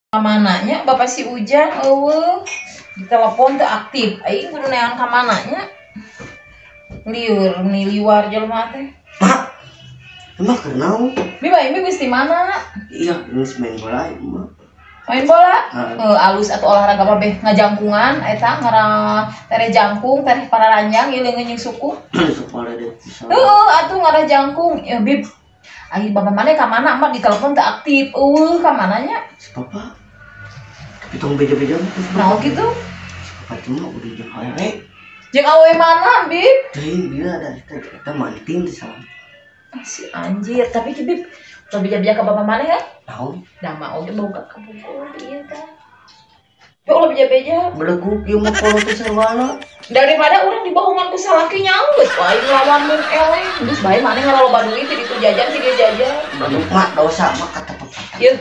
Kamananya Bapak si Ujang di telepon teu aktif. Aing kudu neangan kamananya. Liur liwar jelema teh. Mak, emang kenal? Biba ini geus di mana? Iya, geus main bola emang. Main bola? Alus atau olahraga mah beh ngajangkungan eta ngaran tere jangkung, tere pararanjang ieu leungeun jeung suku. Sekolah deh. Atuh ngaran jangkung. Ya Bib. Aing bapak mana ka mana mah di telepon teu aktif. Ka mananya? Si Papa. Pitung beja-beja terus. Nah gitu. Papa cuma udah jeung awewe. Jeung awewe mana, Bib? Teuing dia ada kita manting di sana. Si anjir, tapi ki Bib, lo bija-bija ke bapak mana ya? Tahu? Dah mau ge boga ka bungkul ieu teh. Yo lo bija-bija. Beleguk ieu mah kalau teh sarwana. Daripada orang dibohongan ku salaki nyanggeus wae lawan mun eleh. Geus bae maneh ngaloba duit di ditu jajan si dia jajan. Beleguk mah dosa mah kata papa. Ieu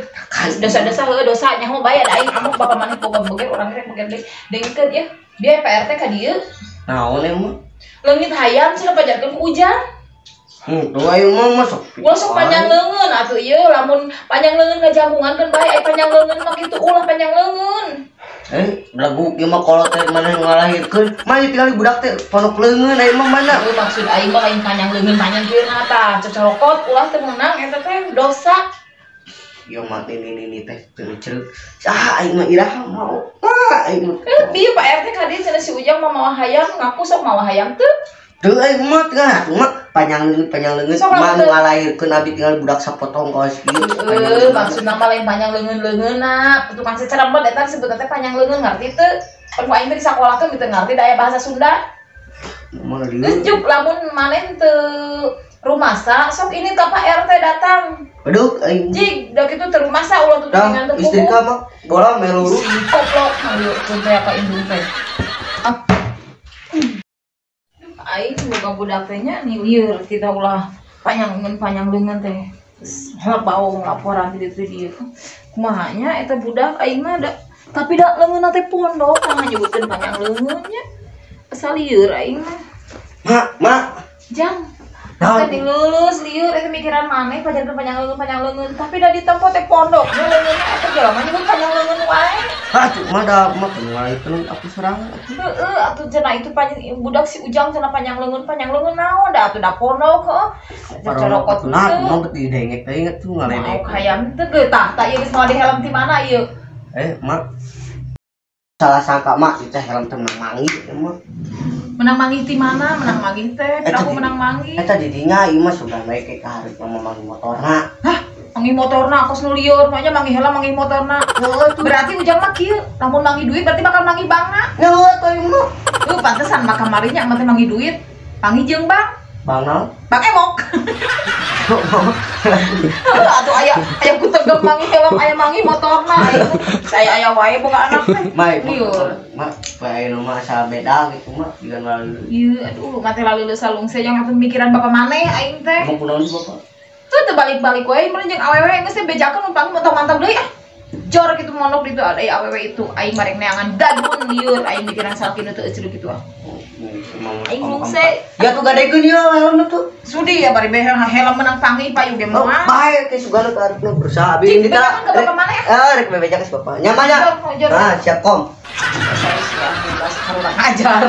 dosa-dosa heuh dosa nyaho bae da aing amuk bapak maneh boga-boga urang rek boga dengkeun ya. Dia PRT ka dieu. Naon emang? Leungit hayam cenah pajarkeun ku Ujang. Tuh ayo mah masuk. Ulah sok panjang leungeun atuh ieu lamun panjang leungeun ngajambungankeun bae aya panjang leungeun mah kitu ulah panjang leungeun. Beleguk ieu mah kolot teh maneh ngalahirkeun. Mah tinggal budak teh pondok leungeun aya mah mana? Maksud aing mah lain panjang leungeun panjang keurna tah cocorokot ulah teu meunang eta teh dosa. Ieu mah ini teh cereuh. Saha aing mah iraha mau. Aing mah. Bieu Pak RT ka dieu cenah si Ujang mah mawa hayam ngaku sok mawa hayam teu. Tuh aing mah teh mah panjang leungeun mah ngalahirkeun abi tinggal budak sapotong kaos kieu. Maksudna mah lain panjang leungeun-leungeunna. Tukang secerembet eta disebutna teh panjang leungeun ngarti teu? Pan aing teh disakolahkeun teu ngarti da aya bahasa Sunda. Mana dieu? Geus juk lamun maneh teu rumasa sok ini ka Pak RT datang. Aduh aing. Jig da kitu teu rumasa ulah tuh dengan teu istri ka mah bola melu urut. Koplok hayu teh ka indung teh. Aing boga budak teh nya ni lieur kita ulah panjang leungeun teh. Geus baung laporan di dieu. Kumaha nya eta budak aing mah da tapi da leungeunna teh pondok tah nyebutkeun panjang leungeun nya. Asal lieur aing mah. Mak. Jang. Tadi lulus lieur eta mikiran maneh pajarkeun panjang leungeun tapi da ditempo teh pondok nya leungeunna eta jelema nyebut panjang leungeun wae. Cuma da mah pengen aku serangan. Atuh cenah itu panjang budak si Ujang cenah panjang leungeun naon da atuh da pondok heuh. Corokot nah mau beti dengek teh inget tuh ngaledek. Mau hayam teu geutah tah ieu geus moal di helm ti mana ieu? Mak. Salah sangka mak teh helm teh menang manggih emang. Menang manggih ti mana? Menang manggih teh, aku menang manggih. Eta di dinya ieu mah sudah naik ke hareup manggih motorna. Hah? Manggih motorna kos nu lieur, mah nya manggih heula manggih motorna. Berarti Ujang mah kieu, lamun manggih duit berarti bakal manggih bangna. Heuh tuh ieu mah. Pantesan mah kamari nya mah teh manggih duit. Panggih jeung bang. Bang naon? Bang Emok. Atuh aya kutegep manggih helm aya manggih motorna. Saya aya wae boga anak teh. Mak, bae nu mah asal beda gitu mah juga lalu. Ieu aduh mate lalu salung saya jangan pemikiran bapak maneh aing teh. Mau kunaon bapak? Tuh teu balik-balik wae mun jeung awewe geus teh bejakeun numpang mantap-mantap deui ah. Jor kitu monok ditu ada awewe itu aing marek neangan dadun lieur aing mikiran salkina teu eceuk kitu ah. Aing lungse. Ya tuh gadegeun ieu helmna tuh. Sudi ya bari beher helm menang panggih payu ge moal. Bae teh sugana teh hareup berusaha abi kita. Bapak mana ya? Rek bebeja geus bapak. Nyaman ya? Nah, siap kom. Saya siap bebas karena ngajar.